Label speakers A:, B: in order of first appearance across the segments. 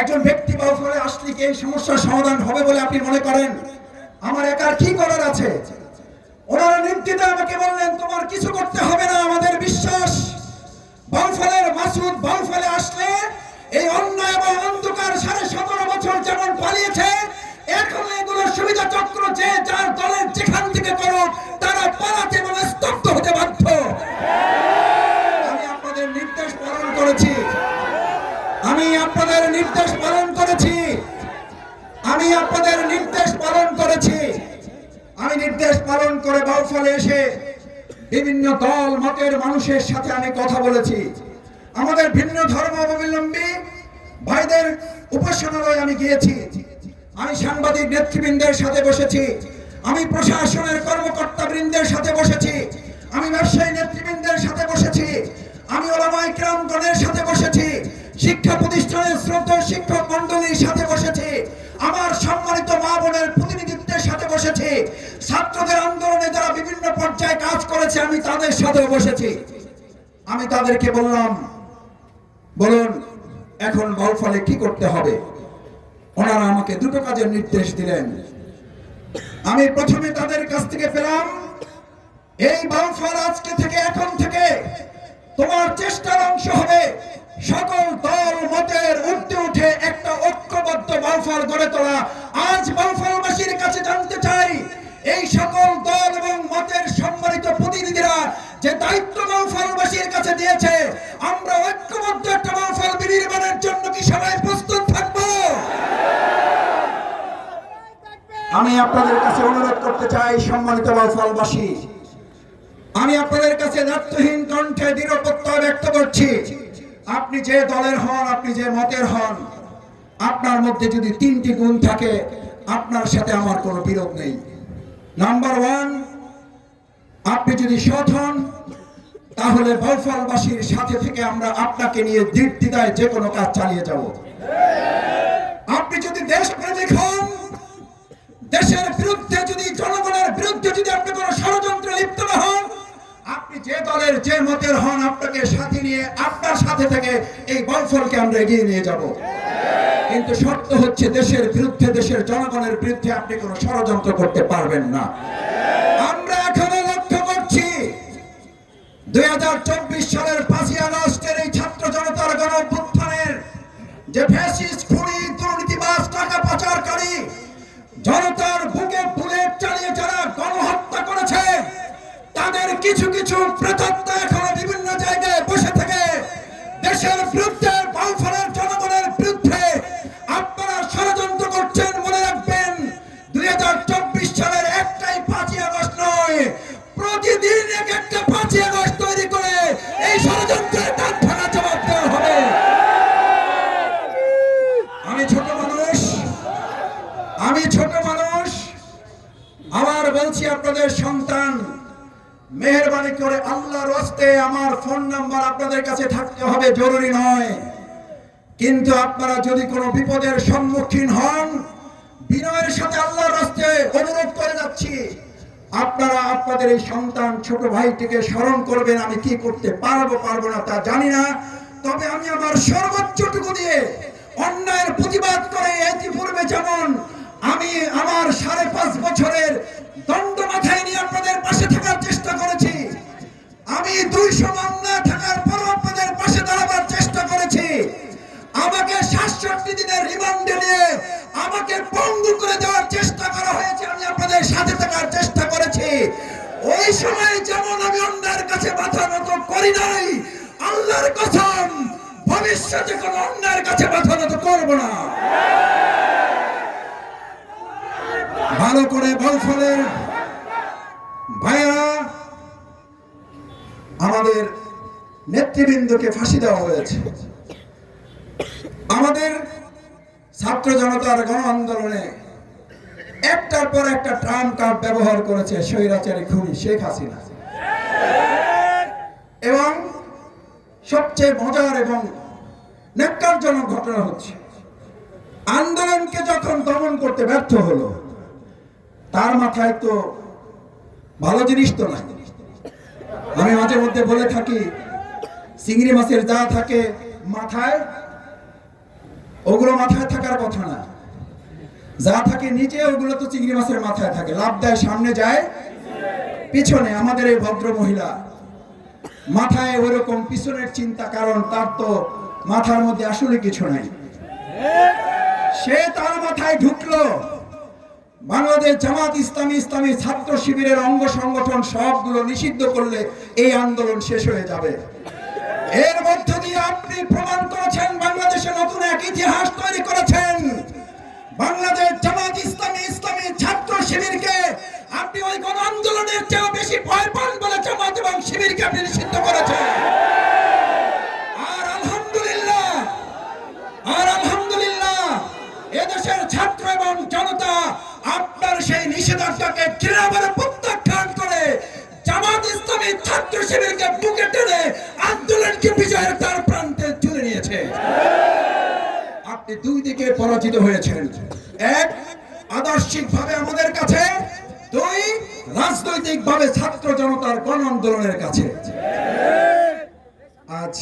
A: একজন ব্যক্তি বাউফলে আসলে কি এই সমস্যার সমাধান হবে বলে আপনি মনে করেন? আমার একার কি করার আছে? ওনারা নির্দ্বিধায় আমাকে বললেন, তোমার কিছু করতে হবে না, আমাদের বিশ্বাস বাউফলের মাসুদ বাউফলে আসলে এই অন্যায় এবং অন্ধকার 17.5 বছর যেমন পালিয়েছে, এখন এগুলো সুবিধা চক্র যে যার দলের যেখান থেকে করো তারা পালাতে এবং স্তব্ধ হতে বাধ্য। আমি আপনাদের নির্দেশ পালন করেছি, আমি আপনাদের নির্দেশ পালন করেছি, আমি আপনাদের নির্দেশ পালন করেছি। আমি নির্দেশ পালন করে বাউফলে এসে বিভিন্ন দল মতের মানুষের সাথে আমি কথা বলেছি। আমাদের ভিন্ন ধর্মাবলম্বী ভাইদের উপাসনালয়ে আমি গিয়েছি, আমি সাংবাদিক নেতৃবৃন্দের সাথে বসেছি, আমি প্রশাসনের কর্মকর্তা বৃন্দের সাথে বসেছি, আমি ব্যবসায়ী নেতৃবৃন্দের সাথে বসেছি, আমি ওলামায়ে কেরামগণের সাথে বসেছি, শিক্ষা প্রতিষ্ঠানের শ্রদ্ধেয় শিক্ষক মন্ডলীর সাথে বসেছি, আমার সম্মানিত মা বোনের প্রতিনিধিত্বের সাথে বসেছি, ছাত্রদের আন্দোলনে যারা বিভিন্ন পর্যায়ে কাজ করেছে আমি তাদের সাথে বসেছি। আমি তাদেরকে বললাম, বলুন এখন বাউফলে কি করতে হবে? ওনারা আমাকে দুটো কাজের নির্দেশ দিলেন। আমি প্রথমে তাদের কাছ থেকে পেলাম, এই বাউফল আজকে থেকে এখন থেকে তোমার চেষ্টার অংশ হবে সকল দল মতের ঊর্ধ্বে উঠে একটা ঐক্যবদ্ধ বাউফল গড়ে তোলা। আজ বাউফলবাসীর কাছে জানতে চাই, এই সকল দল এবং মতের সম্মানিত প্রতিনিধিরা যে দায়িত্ব বাউফলবাসীর কাছে দিয়েছে, আমরা ঐক্যবদ্ধ একটা বাউফল বিনির্মাণের জন্য কি সবাই প্রস্তুত থাকবো? আমি আপনাদের কাছে অনুরোধ করতে চাই, সম্মানিত বাউফলবাসী, আমি আপনাদের কাছে দায়িত্বহীন কণ্ঠে দৃঢ় প্রত্যয় ব্যক্ত করছি, আপনি যে দলের হন, আপনি যে মতের হন, আপনার মধ্যে যদি 3টি গুণ থাকে আপনার সাথে আমার কোনো বিরোধ নেই। নাম্বার 1, আপনি যদি সৎ হন তাহলে বাউফলবাসীর সাথে থেকে আমরা আপনাকে নিয়ে নির্দ্বিধায় যে কোনো কাজ চালিয়ে যাব। আপনি যদি দেশপ্রেমিক হন, দেশের বিরুদ্ধে যদি, জনগণের বিরুদ্ধে যদি আপনি কোনো ষড়যন্ত্রে লিপ্ত না হন, আপনি যে দলের যে মতের হন, আপনাকে সাথে নিয়ে আপনার সাথে থেকে এই বাউফলকে আমরা এগিয়ে নিয়ে যাব। কিন্তু শর্ত হচ্ছে দেশের বিরুদ্ধে, দেশের জনগণের বিরুদ্ধে আপনি কোনো ষড়যন্ত্র করতে পারবেন না। আমরা এখনো লক্ষ্য করছি 2024 সালের 5ই আগস্টের এই ছাত্র জনতার গণ অভ্যুত্থানের যে ফ্যাসিস্ট, খুনি, দুর্নীতিবাজ, টাকা পাচারকারী জনতার বুকে বুলেট চালিয়ে যারা গণহত্যা করেছে, তাদের কিছু কিছু প্রেতাত্মা এখনো বিভিন্ন জায়গায় বসে থেকে দেশের বিরুদ্ধে, বাউফলের জনগণের বিরুদ্ধে আপনারা ষড়যন্ত্র করছেন। মনে রাখবেন, 2024 সালের একটাই 5ই আগস্ট নয়, প্রতিদিন একটা 5ই আগস্ট তৈরি করে এই ষড়যন্ত্রের কাজ ভাঙা জবাব দেওয়া হবে। আমি ছোট মানুষ, আবার বলছি আপনাদের সন্তান, মেহেরবানি করে আল্লাহর ওয়াস্তে আমার ফোন নাম্বার আপনাদের কাছে থাকতে হবে জরুরি নয়, কিন্তু আপনারা যদি কোনো বিপদের সম্মুখীন হন, বিনয়ের সাথে আল্লাহর ওয়াস্তে অনুরোধ করে যাচ্ছি, আপনারা আপনাদের এই সন্তান ছোট ভাইটিকে স্মরণ করবেন। আমি কি করতে পারবো না তা জানি না, তবে আমি আমার সর্বোচ্চটুকু দিয়ে অন্যায়ের প্রতিবাদ করে, ইতিপূর্বে যেমন আমি আমার 5.5 বছরের দণ্ড মাথায় নিয়ে আপনাদের পাশে থাকার চেষ্টা করেছি, আমি 200 মামলা থাকার পর আপনাদের পাশে দাঁড়াবার চেষ্টা করেছি, আমাকে 67 দিনের রিমান্ডে নিয়ে আমাকে পঙ্গু করে দেওয়ার চেষ্টা করা হয়েছে, আমি আপনাদের সাথে থাকার চেষ্টা করেছি। ওই সময় যেমন আমি অন্যায়ের কাছে মাথা নত করি নাই, আল্লাহর কসম ভবিষ্যতে কোনো অন্যায়ের কাছে মাথা নত করব না। ভালো করে বাউফলের ভাইয়েরা, আমাদের নেতৃবৃন্দকে ফাঁসি দেওয়া হয়েছে। আমাদের ছাত্র জনতার গণ আন্দোলনে একটার পর একটা ট্রাম্প কার্ড ব্যবহার করেছে স্বৈরাচারী খুনি শেখ হাসিনা। এবং সবচেয়ে মজার এবং ন্যাক্কারজনক ঘটনা হচ্ছে, আন্দোলনকে যখন দমন করতে ব্যর্থ হলো, তার মাথায় তো ভালো জিনিস তো নাই। আমি মাঝে মধ্যে বলে থাকি, চিংড়ি মাছের যা থাকে মাথায় ওগুলো মাথায় থাকার কথা না। যা থাকে নিচে ওগুলো তো চিংড়ি মাছের মাথায় থাকে, লাভ দেয় সামনে যায় পিছনে। আমাদের এই ভদ্র মহিলা মাথায় ওরকম পিছনের চিন্তা, কারণ তার তো মাথার মধ্যে আসলে কিছু নাই। সে তার মাথায় ঢুকলো বাংলাদেশ জামাত ইসলামী, ইসলামী ছাত্র শিবিরের অঙ্গ সংগঠন সবগুলো নিষিদ্ধ করলে এই আন্দোলন শেষ হয়ে যাবে। এর মধ্য দিয়ে আপনি প্রমাণ করেছেন বাংলাদেশে নতুন এক ইতিহাস তৈরি করেছেন। বাংলাদেশ জামাত ইসলামী, ইসলামী ছাত্র শিবিরকে আপনি ওই গণ আন্দোলনের চেয়ে বেশি ভয় পান বলে জামাত এবং শিবিরকে আপনি নিষিদ্ধ করেছেন। আর আলহামদুলিল্লাহ এদেশের ছাত্র এবং জনতা আপনার সেই নিষেধাজ্ঞাকে ঘৃণাভরে প্রত্যাখ্যান করে জামাত ইসলামী ছাত্র শিবিরকে বুকে টেনে আন্দোলনকে বিজয়ের দ্বার প্রান্তে তুলে নিয়েছে। আপনি দুই দিকে পরাজিত হয়েছেন, এক আদর্শিকভাবে আমাদের কাছে, দুই রাজনৈতিকভাবে ছাত্র জনতার গণ আন্দোলনের কাছে। আজ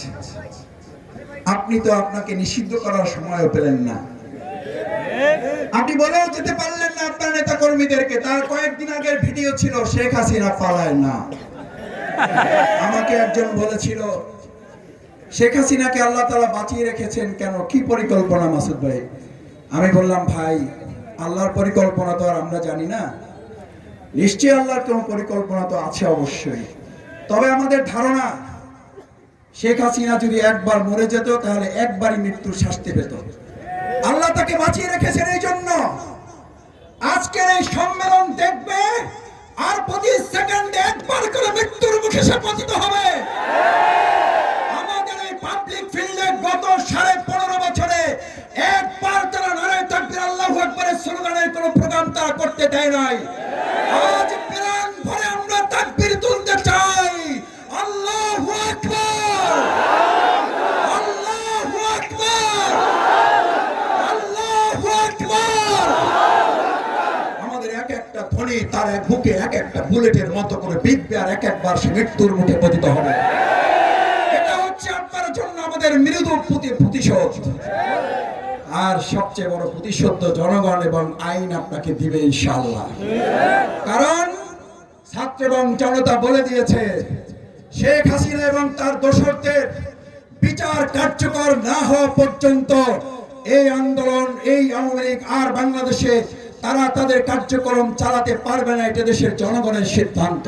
A: আপনি তো আপনাকে নিষিদ্ধ করার সময়ও পেলেন না, আপনি বলেও যেতে পারলেন না আপনার নেতা কর্মীদেরকে। তার কয়েকদিন আগের ভিডিও ছিল শেখ হাসিনা পালায় না। আমাকে একজন বলেছিল শেখ হাসিনাকে আল্লাহ তাআলা বাঁচিয়ে রেখেছেন কেন, কি পরিকল্পনা মাসুদ ভাই? আমি বললাম ভাই, আল্লাহর পরিকল্পনা তো আর আমরা জানি না, নিশ্চয়ই আল্লাহর কোনো পরিকল্পনা তো আছে অবশ্যই। তবে আমাদের ধারণা শেখ হাসিনা যদি একবার মরে যেত তাহলে একবারই মৃত্যুর শাস্তি পেত। আল্লাহ তাকে বাঁচিয়ে রেখেছেন, এই জন্য আজকের এই সম্মেলন দেখবে আর প্রতি সেকেন্ডে একবার করে মৃত্যুর মুখে সে পতিত হবে। আমাদের এই পাবলিক ফিল্ডে গত 15.5 বছরে একবার তারা নারায়ে তাকবীর আল্লাহু আকবারের স্লোগানের কোনো প্রোগ্রাম তারা করতে দেয় নাই। আজ প্রাণ ভরে আমরা তাকবীর তুলতে চাই, আল্লাহু আকবার, আল্লাহু আকবার, আল্লাহু আকবার। আমাদের এক একটা ধ্বনি তার বুকে এক একটা বুলেটের মতো করে বিঁধবে আর এক একবার সে মৃত্যুর মুখে পতিত হবে। এটা হচ্ছে আপনার জন্য আমাদের মৃদু প্রতিশোধ। আর সবচেয়ে বড় প্রতিশোধ জনগণ এবং আইন আপনাকে দিবে ইনশাআল্লাহ। কারণ ছাত্র এবং জনতা বলে দিয়েছে শেখ হাসিনা এবং তার দোসরদের বিচার কার্যকর না হওয়া পর্যন্ত এই আন্দোলন, এই আওয়ামী লীগ আর বাংলাদেশে তারা তাদের কার্যক্রম চালাতে পারবে না। এটা দেশের জনগণের সিদ্ধান্ত।